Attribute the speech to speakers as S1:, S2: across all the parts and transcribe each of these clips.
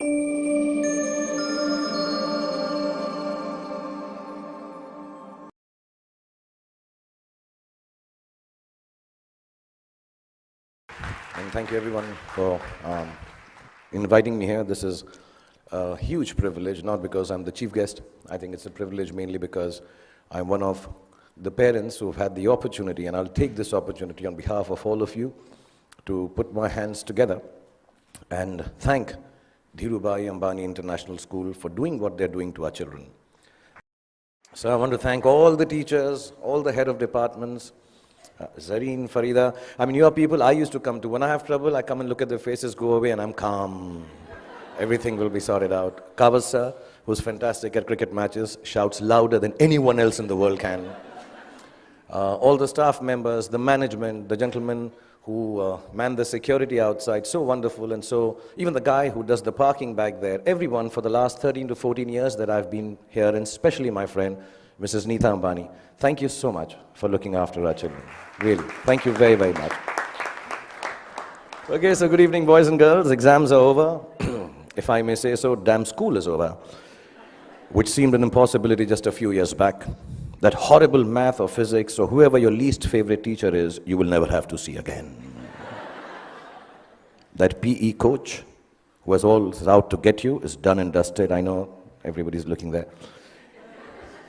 S1: And thank you everyone for inviting me here. This is a huge privilege, not because I'm the chief guest. I think it's a privilege mainly because I'm one of the parents who've had the opportunity, and I'll take this opportunity on behalf of all of you to put my hands together and thank Dhirubhai Ambani International School for doing what they're doing to our children. So I want to thank all the teachers, all the head of departments, Zareen, Farida. I mean, you are people I used to come to. When I have trouble, I come and look at their faces, go away, and I'm calm. Everything will be sorted out. Kavas sir, who's fantastic at cricket matches, shouts louder than anyone else in the world can. All the staff members, the management, the gentlemen who man the security outside, so wonderful. And so even the guy who does the parking back there, everyone for the last 13 to 14 years that I've been here, and especially my friend, Mrs. Neeta Ambani, thank you so much for looking after our children. Really, thank you very, very much. Okay, so good evening, boys and girls. Exams are over. If I may say so, damn school is over, which seemed an impossibility just a few years back. That horrible math or physics or whoever your least favorite teacher is, you will never have to see again. That PE coach who was always out to get you is done and dusted. I know everybody's looking there.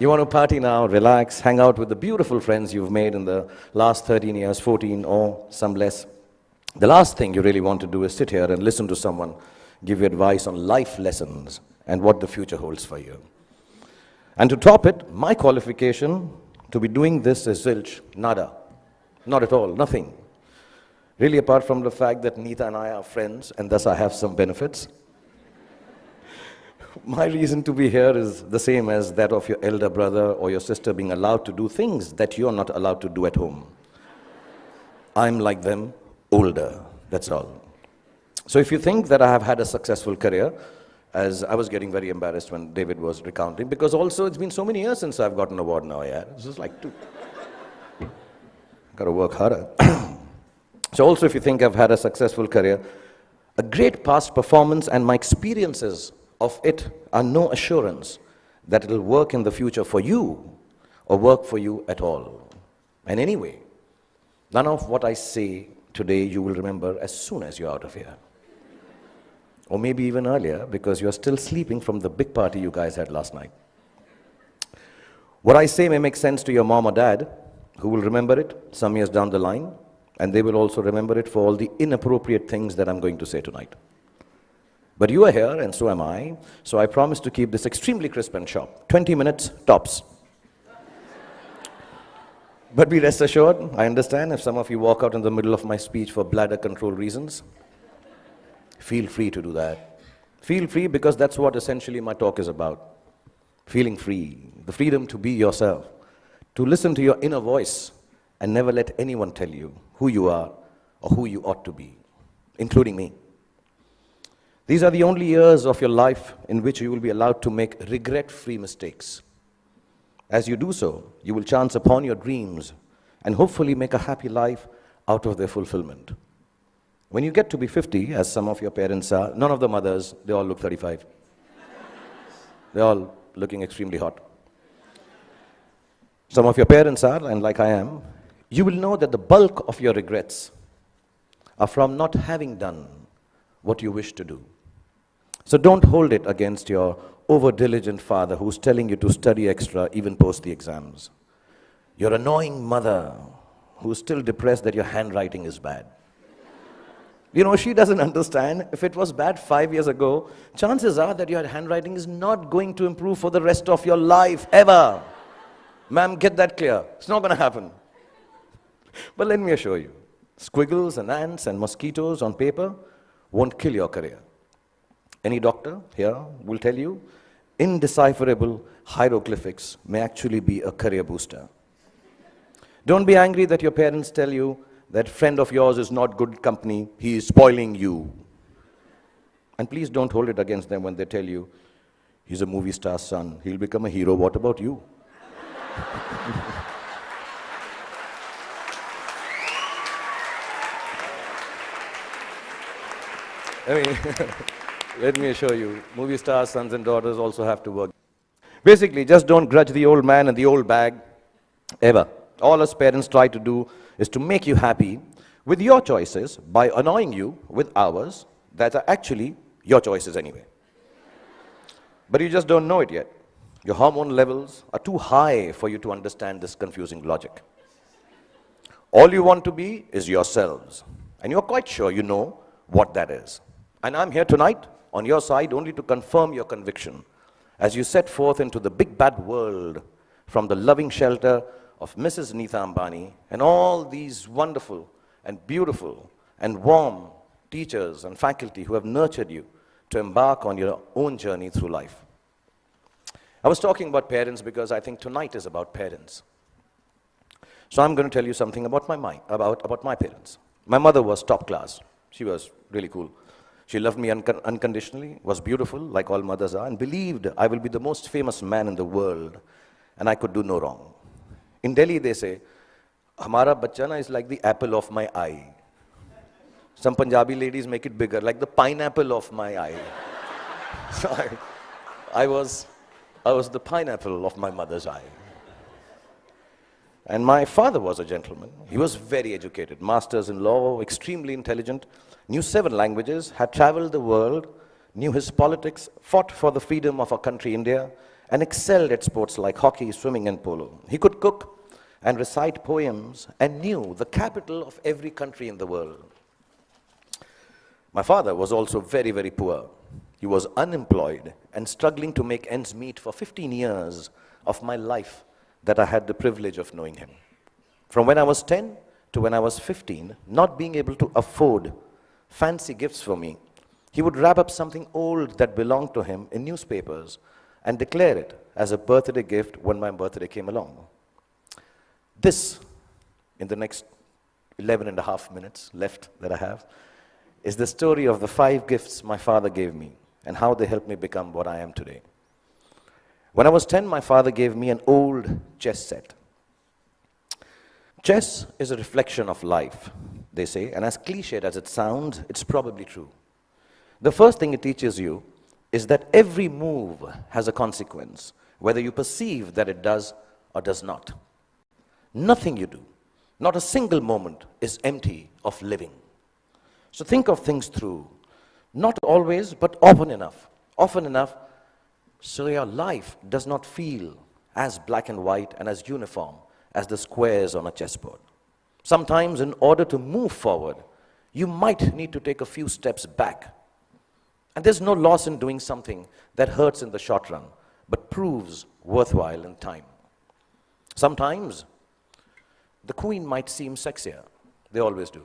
S1: You want to party now, relax, hang out with the beautiful friends you've made in the last 13 years, 14 or some less. The last thing you really want to do is sit here and listen to someone give you advice on life lessons and what the future holds for you. And to top it, my qualification to be doing this is zilch, nada. Not at all, nothing. Really, apart from the fact that Neeta and I are friends, and thus I have some benefits. My reason to be here is the same as that of your elder brother or your sister being allowed to do things that you're not allowed to do at home. I'm like them, older, that's all. So if you think that I have had a successful career, as I was getting very embarrassed when David was recounting, because also it's been so many years since I've gotten an award now, yeah. This is like got to work harder. So also if you think I've had a successful career, a great past performance and my experiences of it are no assurance that it'll work in the future for you or work for you at all. And anyway, none of what I say today you will remember as soon as you're out of here. Or maybe even earlier, because you're still sleeping from the big party you guys had last night. What I say may make sense to your mom or dad, who will remember it some years down the line, and they will also remember it for all the inappropriate things that I'm going to say tonight. But you are here, and so am I, so I promise to keep this extremely crisp and sharp. 20 minutes, tops. But be rest assured, I understand if some of you walk out in the middle of my speech for bladder control reasons. Feel free to do that. Feel free, because that's what essentially my talk is about. Feeling free, the freedom to be yourself, to listen to your inner voice and never let anyone tell you who you are or who you ought to be, including me. These are the only years of your life in which you will be allowed to make regret-free mistakes. As you do so, you will chance upon your dreams and hopefully make a happy life out of their fulfillment. When you get to be 50, as some of your parents are, none of the mothers, they all look 35. They're all looking extremely hot. Some of your parents are, and like I am, you will know that the bulk of your regrets are from not having done what you wish to do. So don't hold it against your over-diligent father who's telling you to study extra even post the exams. Your annoying mother who's still depressed that your handwriting is bad. You know, she doesn't understand. If it was bad 5 years ago, chances are that your handwriting is not going to improve for the rest of your life, ever. Ma'am, get that clear. It's not going to happen. But let me assure you, squiggles and ants and mosquitoes on paper won't kill your career. Any doctor here will tell you, indecipherable hieroglyphics may actually be a career booster. Don't be angry that your parents tell you that friend of yours is not good company, he is spoiling you. And please don't hold it against them when they tell you, he's a movie star's son, he'll become a hero, what about you? I mean, Let me assure you, movie stars' sons and daughters also have to work. Basically, just don't grudge the old man and the old bag, ever. All us parents try to do is to make you happy with your choices by annoying you with ours that are actually your choices anyway. But you just don't know it yet. Your hormone levels are too high for you to understand this confusing logic. All you want to be is yourselves, and you're quite sure you know what that is. And I'm here tonight on your side only to confirm your conviction as you set forth into the big bad world from the loving shelter of Mrs. Neeta Ambani and all these wonderful and beautiful and warm teachers and faculty who have nurtured you to embark on your own journey through life. I was talking about parents because I think tonight is about parents. So I'm going to tell you something about my parents. My mother was top class. She was really cool. She loved me unconditionally, was beautiful, like all mothers are, and believed I will be the most famous man in the world, and I could do no wrong. In Delhi, they say, "Hamara bachcha na is like the apple of my eye." Some Punjabi ladies make it bigger, like the pineapple of my eye. So I was the pineapple of my mother's eye. And my father was a gentleman. He was very educated, masters in law, extremely intelligent, knew 7 languages, had traveled the world, knew his politics, fought for the freedom of our country, India, and excelled at sports like hockey, swimming, and polo. He could cook and recite poems and knew the capital of every country in the world. My father was also very, very poor. He was unemployed and struggling to make ends meet for 15 years of my life that I had the privilege of knowing him. From when I was 10 to when I was 15, not being able to afford fancy gifts for me, he would wrap up something old that belonged to him in newspapers and declare it as a birthday gift when my birthday came along. This, in the next 11 and a half minutes left that I have, is the story of the 5 gifts my father gave me and how they helped me become what I am today. When I was 10, my father gave me an old chess set. Chess is a reflection of life, they say, and as cliched as it sounds, it's probably true. The first thing it teaches you is that every move has a consequence, whether you perceive that it does or does not. Nothing you do, not a single moment, is empty of living. So think of things through, not always, but often enough. Often enough, so your life does not feel as black and white and as uniform as the squares on a chessboard. Sometimes, in order to move forward, you might need to take a few steps back. And there's no loss in doing something that hurts in the short run, but proves worthwhile in time. Sometimes, the queen might seem sexier. They always do.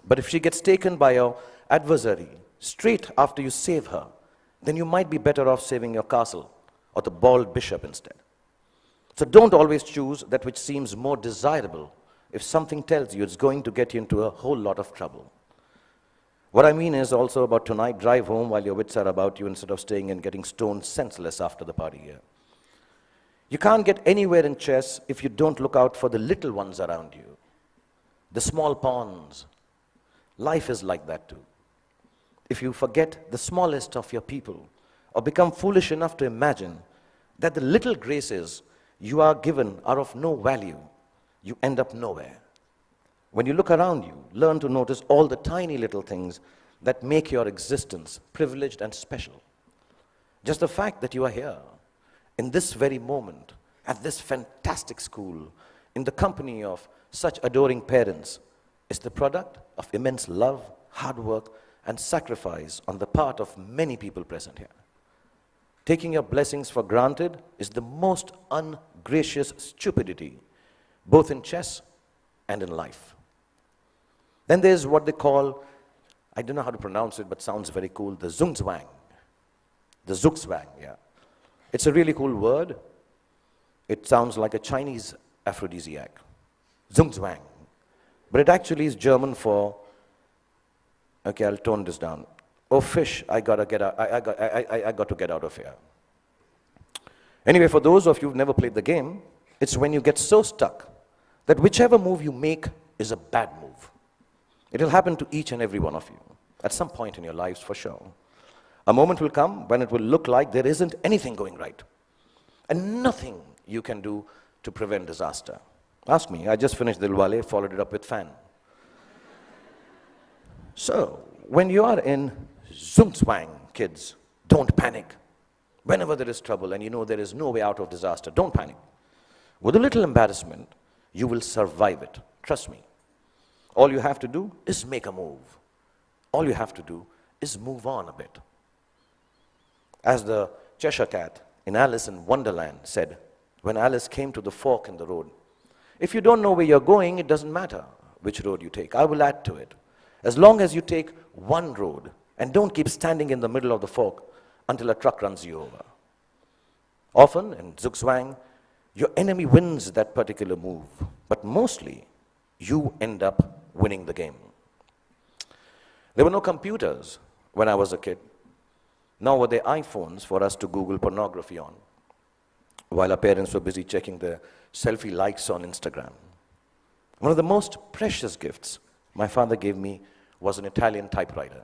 S1: But if she gets taken by your adversary straight after you save her, then you might be better off saving your castle or the bald bishop instead. So don't always choose that which seems more desirable if something tells you it's going to get you into a whole lot of trouble. What I mean is also about tonight, drive home while your wits are about you instead of staying and getting stoned senseless after the party here. You can't get anywhere in chess if you don't look out for the little ones around you, the small pawns. Life is like that too. If you forget the smallest of your people or become foolish enough to imagine that the little graces you are given are of no value, you end up nowhere. When you look around you, learn to notice all the tiny little things that make your existence privileged and special. Just the fact that you are here, in this very moment, at this fantastic school, in the company of such adoring parents, is the product of immense love, hard work, and sacrifice on the part of many people present here. Taking your blessings for granted is the most ungracious stupidity, both in chess and in life. Then there's what they call, I don't know how to pronounce it, but sounds very cool, the zugzwang. The zugzwang, yeah. It's a really cool word. It sounds like a Chinese aphrodisiac. Zugzwang. But it actually is German for, okay, I'll tone this down. Oh, fish, I got to get out of here. Anyway, for those of you who've never played the game, it's when you get so stuck that whichever move you make is a bad move. It'll happen to each and every one of you. at some point in your lives for sure. A moment will come when it will look like there isn't anything going right and nothing you can do to prevent disaster. Ask me, I just finished Dilwale, followed it up with Fan. So, when you are in Zumzwang, kids, don't panic. Whenever there is trouble and you know there is no way out of disaster, don't panic. With a little embarrassment, you will survive it. Trust me. All you have to do is make a move. All you have to do is move on a bit. As the Cheshire Cat in Alice in Wonderland said, when Alice came to the fork in the road, if you don't know where you're going, it doesn't matter which road you take. I will add to it. As long as you take one road and don't keep standing in the middle of the fork until a truck runs you over. Often in Zugzwang, your enemy wins that particular move, but mostly you end up winning the game. There were no computers when I was a kid, nor were there iPhones for us to Google pornography on, while our parents were busy checking their selfie likes on Instagram. One of the most precious gifts my father gave me was an Italian typewriter.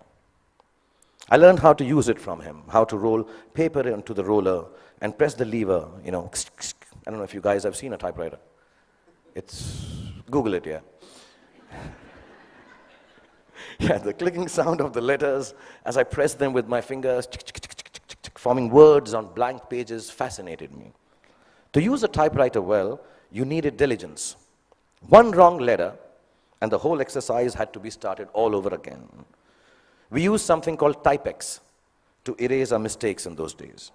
S1: I learned how to use it from him, how to roll paper into the roller and press the lever, I don't know if you guys have seen a typewriter. Google it, yeah. Yeah, the clicking sound of the letters as I pressed them with my fingers, forming words on blank pages, fascinated me. To use a typewriter well, you needed diligence. One wrong letter, and the whole exercise had to be started all over again. We used something called Typex to erase our mistakes in those days.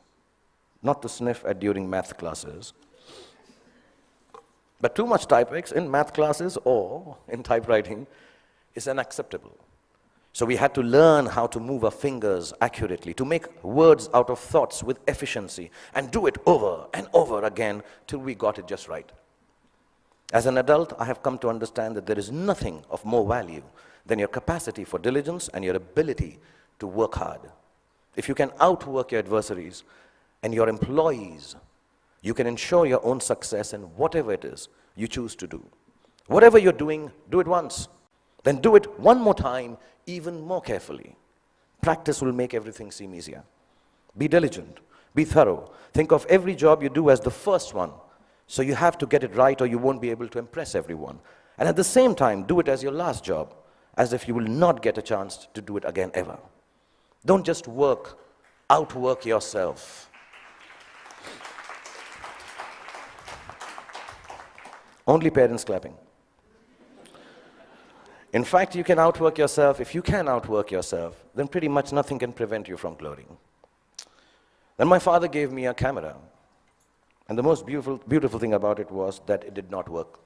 S1: Not to sniff at during math classes. But too much Typex in math classes or in typewriting is unacceptable. So we had to learn how to move our fingers accurately, to make words out of thoughts with efficiency, and do it over and over again till we got it just right. As an adult, I have come to understand that there is nothing of more value than your capacity for diligence and your ability to work hard. If you can outwork your adversaries and your employees, you can ensure your own success in whatever it is you choose to do. Whatever you're doing, do it once. Then do it one more time, even more carefully. Practice will make everything seem easier. Be diligent. Be thorough. Think of every job you do as the first one. So you have to get it right or you won't be able to impress everyone. And at the same time, do it as your last job, as if you will not get a chance to do it again ever. Don't just outwork yourself. Only parents clapping. In fact, you can outwork yourself. If you can outwork yourself, then pretty much nothing can prevent you from glorying. Then my father gave me a camera. And the most beautiful thing about it was that it did not work.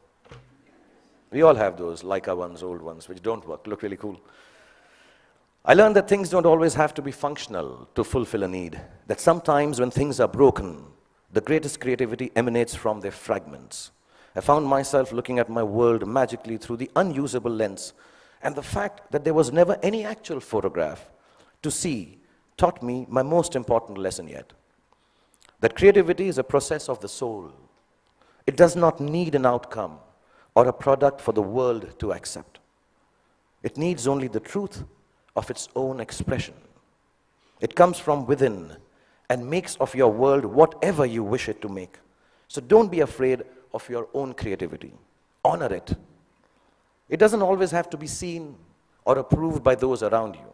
S1: We all have those Leica ones, old ones, which don't work, look really cool. I learned that things don't always have to be functional to fulfill a need. That sometimes when things are broken, the greatest creativity emanates from their fragments. I found myself looking at my world magically through the unusable lens, and the fact that there was never any actual photograph to see taught me my most important lesson yet. That creativity is a process of the soul. It does not need an outcome or a product for the world to accept. It needs only the truth of its own expression. It comes from within and makes of your world whatever you wish it to make. So don't be afraid of your own creativity. Honor it. It doesn't always have to be seen or approved by those around you.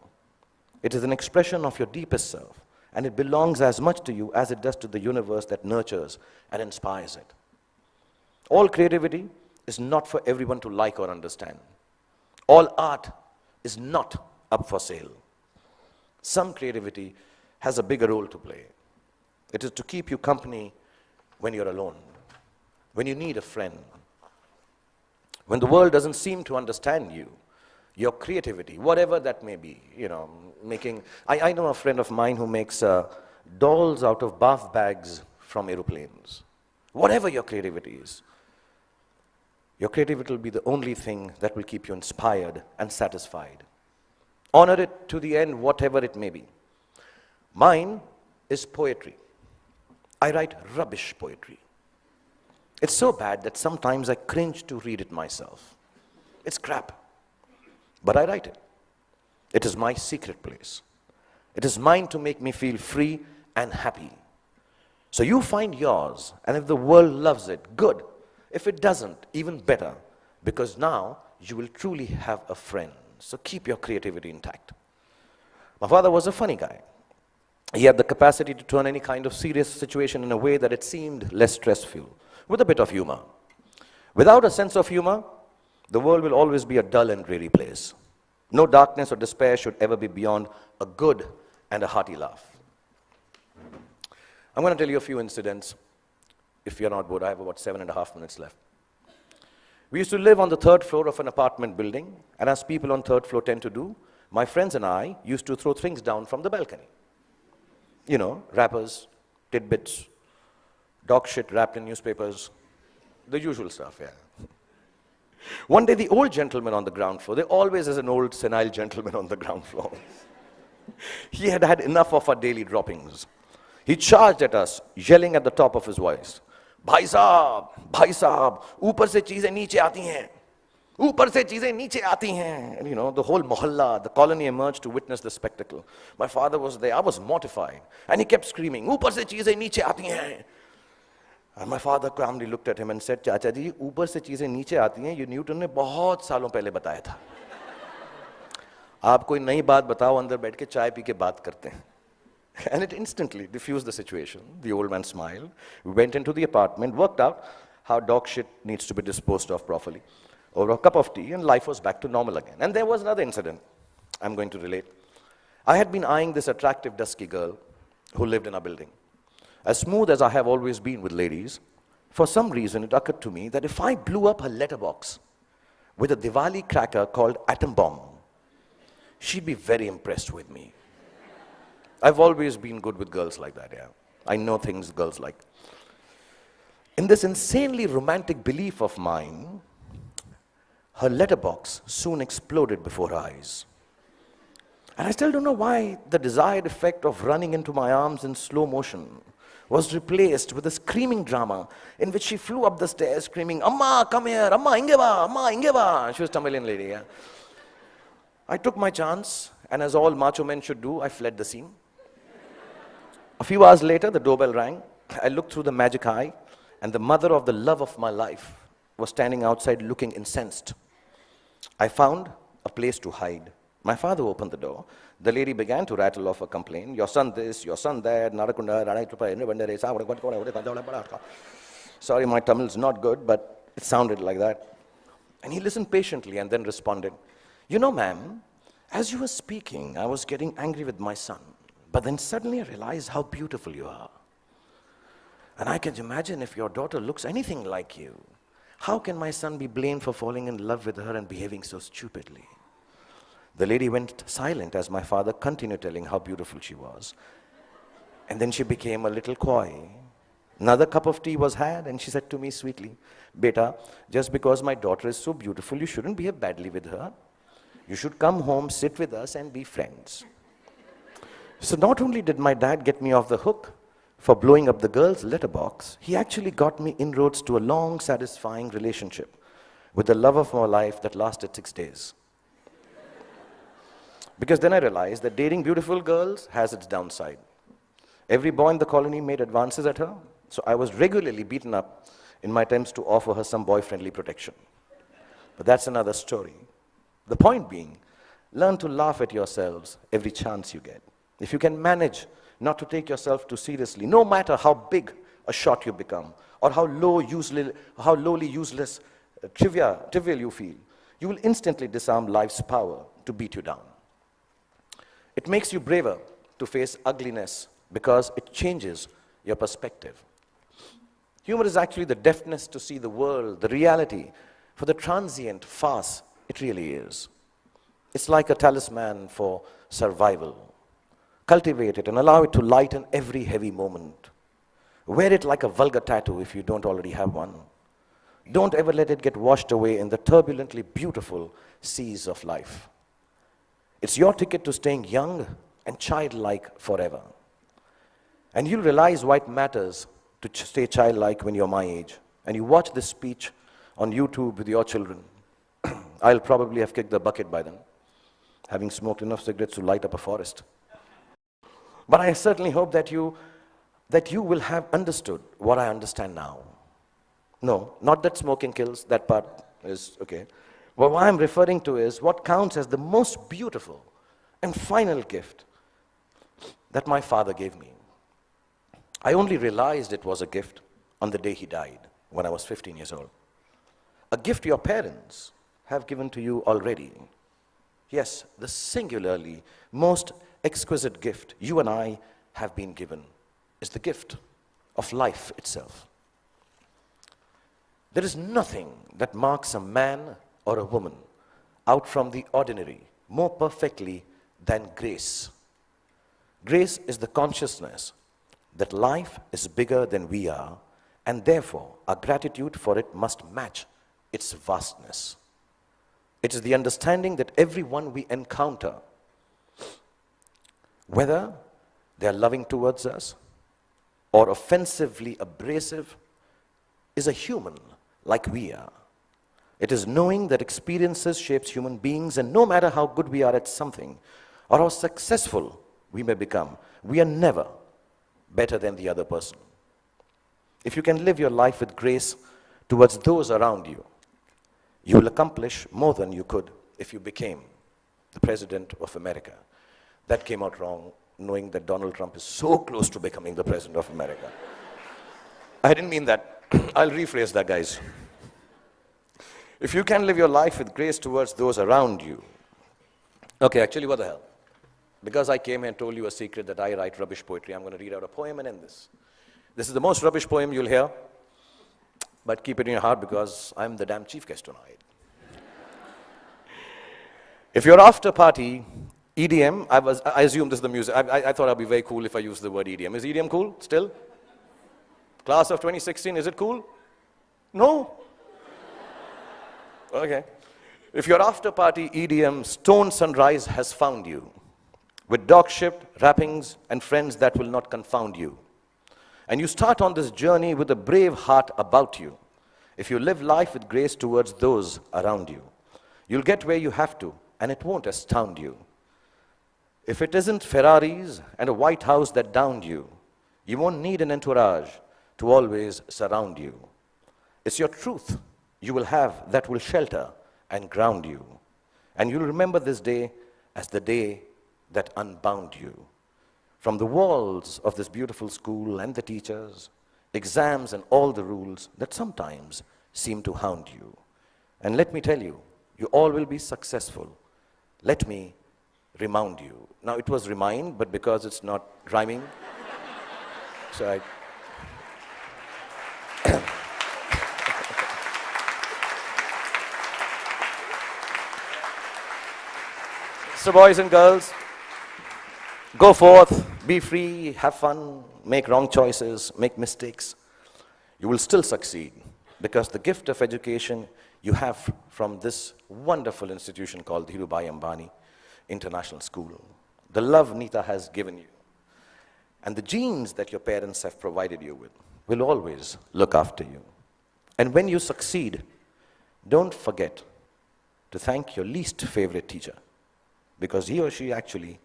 S1: It is an expression of your deepest self, and it belongs as much to you as it does to the universe that nurtures and inspires it. All creativity is not for everyone to like or understand. All art is not up for sale. Some creativity has a bigger role to play. It is to keep you company when you're alone, when you need a friend, when the world doesn't seem to understand you. Your creativity, whatever that may be, I know a friend of mine who makes dolls out of bath bags from aeroplanes. Whatever your creativity is, your creativity will be the only thing that will keep you inspired and satisfied. Honor it to the end, whatever it may be. Mine is poetry. I write rubbish poetry. It's so bad that sometimes I cringe to read it myself. It's crap. But I write it. It is my secret place. It is mine to make me feel free and happy. So you find yours, and if the world loves it, good. If it doesn't, even better, because now you will truly have a friend. So keep your creativity intact. My father was a funny guy. He had the capacity to turn any kind of serious situation in a way that it seemed less stressful, with a bit of humor. Without a sense of humor, the world will always be a dull and dreary place. No darkness or despair should ever be beyond a good and a hearty laugh. I'm going to tell you a few incidents. If you're not bored, I have about 7.5 minutes left. We used to live on the 3rd floor of an apartment building, and as people on 3rd floor tend to do, my friends and I used to throw things down from the balcony. You know, wrappers, tidbits, dog shit wrapped in newspapers, the usual stuff, yeah. One day, the old gentleman on the ground floor, there always is an old senile gentleman on the ground floor. He had had enough of our daily droppings. He charged at us, yelling at the top of his voice, भाई साहब, ऊपर से चीजें नीचे आती हैं, ऊपर से चीजें नीचे आती हैं. And you know, the whole mohalla, the colony emerged to witness the spectacle. My father was there, I was mortified. And he kept screaming, ऊपर से चीजें नीचे आती हैं. And my father calmly looked at him and said, चाचा जी, ऊपर से चीजें नीचे आती हैं, ये न्यूटन ने बहुत सालों पहले बताया था. आप कोई नई बात बताओ, अंदर बैठ के चाय पी के बात करते हैं. And it instantly diffused the situation. The old man smiled. We went into the apartment, worked out how dog shit needs to be disposed of properly, over a cup of tea, and life was back to normal again. And there was another incident I'm going to relate. I had been eyeing this attractive, dusky girl who lived in our building. As smooth as I have always been with ladies, for some reason it occurred to me that if I blew up her letterbox with a Diwali cracker called Atom Bomb, she'd be very impressed with me. I've always been good with girls like that, yeah. I know things girls like. In this insanely romantic belief of mine, her letterbox soon exploded before her eyes. And I still don't know why the desired effect of running into my arms in slow motion was replaced with a screaming drama in which she flew up the stairs screaming, Amma, come here, Amma, ingeva, Amma, ingeva. She was a Tamilian lady, yeah. I took my chance, and as all macho men should do, I fled the scene. A few hours later, the doorbell rang. I looked through the magic eye, and the mother of the love of my life was standing outside looking incensed. I found a place to hide. My father opened the door. The lady began to rattle off a complaint. Your son this, your son that. Sorry, my Tamil is not good, but it sounded like that. And he listened patiently and then responded, you know, ma'am, as you were speaking, I was getting angry with my son. But then suddenly I realized how beautiful you are. And I can imagine if your daughter looks anything like you, how can my son be blamed for falling in love with her and behaving so stupidly? The lady went silent as my father continued telling how beautiful she was. And then she became a little coy. Another cup of tea was had, and she said to me sweetly, Beta, just because my daughter is so beautiful, you shouldn't behave badly with her. You should come home, sit with us, and be friends. So not only did my dad get me off the hook for blowing up the girl's letterbox, he actually got me inroads to a long, satisfying relationship with the love of my life that lasted 6 days. Because then I realized that dating beautiful girls has its downside. Every boy in the colony made advances at her, so I was regularly beaten up in my attempts to offer her some boy-friendly protection. But that's another story. The point being, learn to laugh at yourselves every chance you get. If you can manage not to take yourself too seriously, no matter how big a shot you become, or how lowly, useless, trivial you feel, you will instantly disarm life's power to beat you down. It makes you braver to face ugliness because it changes your perspective. Humor is actually the deafness to see the world, the reality, for the transient farce it really is. It's like a talisman for survival. Cultivate it and allow it to lighten every heavy moment. Wear it like a vulgar tattoo if you don't already have one. Don't ever let it get washed away in the turbulently beautiful seas of life. It's your ticket to staying young and childlike forever. And you'll realize why it matters to stay childlike when you're my age. And you watch this speech on YouTube with your children. I'll probably have kicked the bucket by then. having smoked enough cigarettes to light up a forest. But I certainly hope that you will have understood what I understand now. No, not that smoking kills, that part is okay. But what I'm referring to is what counts as the most beautiful and final gift that my father gave me. I only realized it was a gift on the day he died, when I was 15 years old. A gift your parents have given to you already. Yes, the singularly most exquisite gift you and I have been given is the gift of life itself. There is nothing that marks a man or a woman out from the ordinary more perfectly than grace. Grace is the consciousness that life is bigger than we are, and therefore our gratitude for it must match its vastness. It is the understanding that everyone we encounter, whether they are loving towards us or offensively abrasive, is a human like we are. It is knowing that experiences shapes human beings, and no matter how good we are at something or how successful we may become, we are never better than the other person. If you can live your life with grace towards those around you, you will accomplish more than you could if you became the President of America. That came out wrong, knowing that Donald Trump is so close to becoming the President of America. I didn't mean that. I'll rephrase that, guys. If you can live your life with grace towards those around you. Okay, actually, what the hell? Because I came here and told you a secret that I write rubbish poetry, I'm going to read out a poem and end this. This is the most rubbish poem you'll hear, but keep it in your heart because I'm the damn chief guest tonight. If your after party, EDM, I assume this is the music. I thought I'd be very cool if I used the word EDM. Is EDM cool still? Class of 2016, is it cool? No? Okay. If your after party EDM stone sunrise has found you, with dog-shipped wrappings and friends that will not confound you, and you start on this journey with a brave heart about you, if you live life with grace towards those around you, you'll get where you have to, and it won't astound you. If it isn't Ferraris and a White House that downed you, you won't need an entourage to always surround you. It's your truth you will have that will shelter and ground you. And you'll remember this day as the day that unbound you. From the walls of this beautiful school and the teachers, exams and all the rules that sometimes seem to hound you. And let me tell you, you all will be successful. Let me remind you. Now it was remind, but because it's not rhyming, so I... So boys and girls, go forth, be free, have fun, make wrong choices, make mistakes. You will still succeed because the gift of education you have from this wonderful institution called Dhirubhai Ambani International School. The love Nita has given you and the genes that your parents have provided you with will always look after you. And when you succeed, don't forget to thank your least favorite teacher, because he or she actually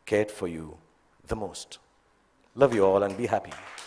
S1: cared for you the most. Love you all and be happy.